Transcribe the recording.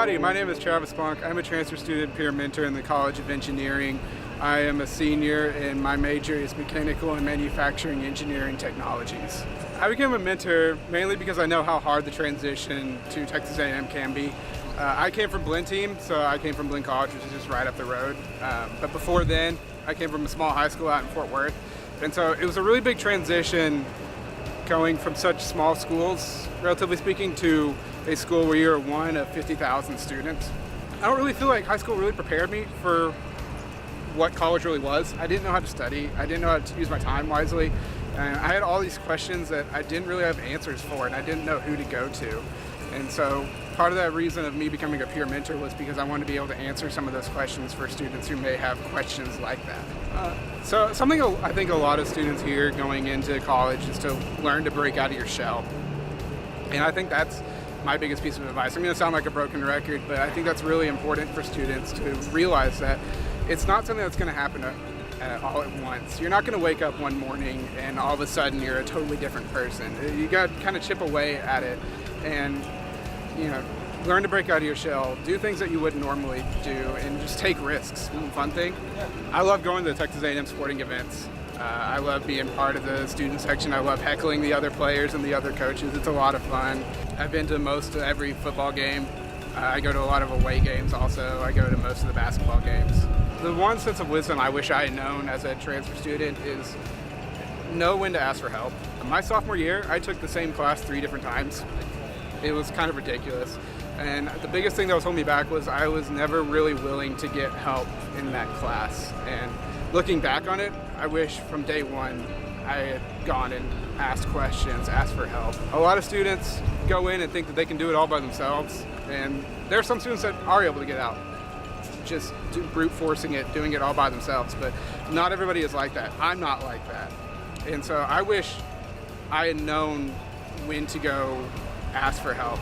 Howdy, my name is Travis Plunk. I'm a transfer student peer mentor in the College of Engineering. I am a senior and my major is mechanical and manufacturing engineering technologies. I became a mentor mainly because I know how hard the transition to Texas A&M can be. I came from Blinn team, so I came from Blinn College, which is just right up the road. But before then, I came from a small high school out in Fort Worth. And so it was a really big transition going from such small schools, relatively speaking, to a school where you're one of 50,000 students. I don't really feel like high school really prepared me for what college really was. I didn't know how to study. I didn't know how to use my time wisely. And I had all these questions that I didn't really have answers for, and I didn't know who to go to. And so part of that reason of me becoming a peer mentor was because I wanted to be able to answer some of those questions for students who may have questions like that. So something I think a lot of students here going into college is to learn to break out of your shell. And I think that's my biggest piece of advice. I'm going to sound like a broken record, but I think that's really important for students to realize that it's not something that's going to happen all at once. You're not going to wake up one morning and all of a sudden you're a totally different person. You got to kind of chip away at it and, learn to break out of your shell, do things that you wouldn't normally do, and just take risks. Fun thing. I love going to the Texas A&M sporting events. I love being part of the student section. I love heckling the other players and the other coaches. It's a lot of fun. I've been to most of every football game. I go to a lot of away games also. I go to most of the basketball games. The one sense of wisdom I wish I had known as a transfer student is know when to ask for help. My sophomore year, I took the same class 3 different times. It was kind of ridiculous. And the biggest thing that was holding me back was I was never really willing to get help in that class. And looking back on it, I wish from day one I had gone and asked questions, asked for help. A lot of students go in and think that they can do it all by themselves, and there are some students that are able to get out, just brute forcing it, doing it all by themselves, but not everybody is like that. I'm not like that. And so I wish I had known when to go ask for help.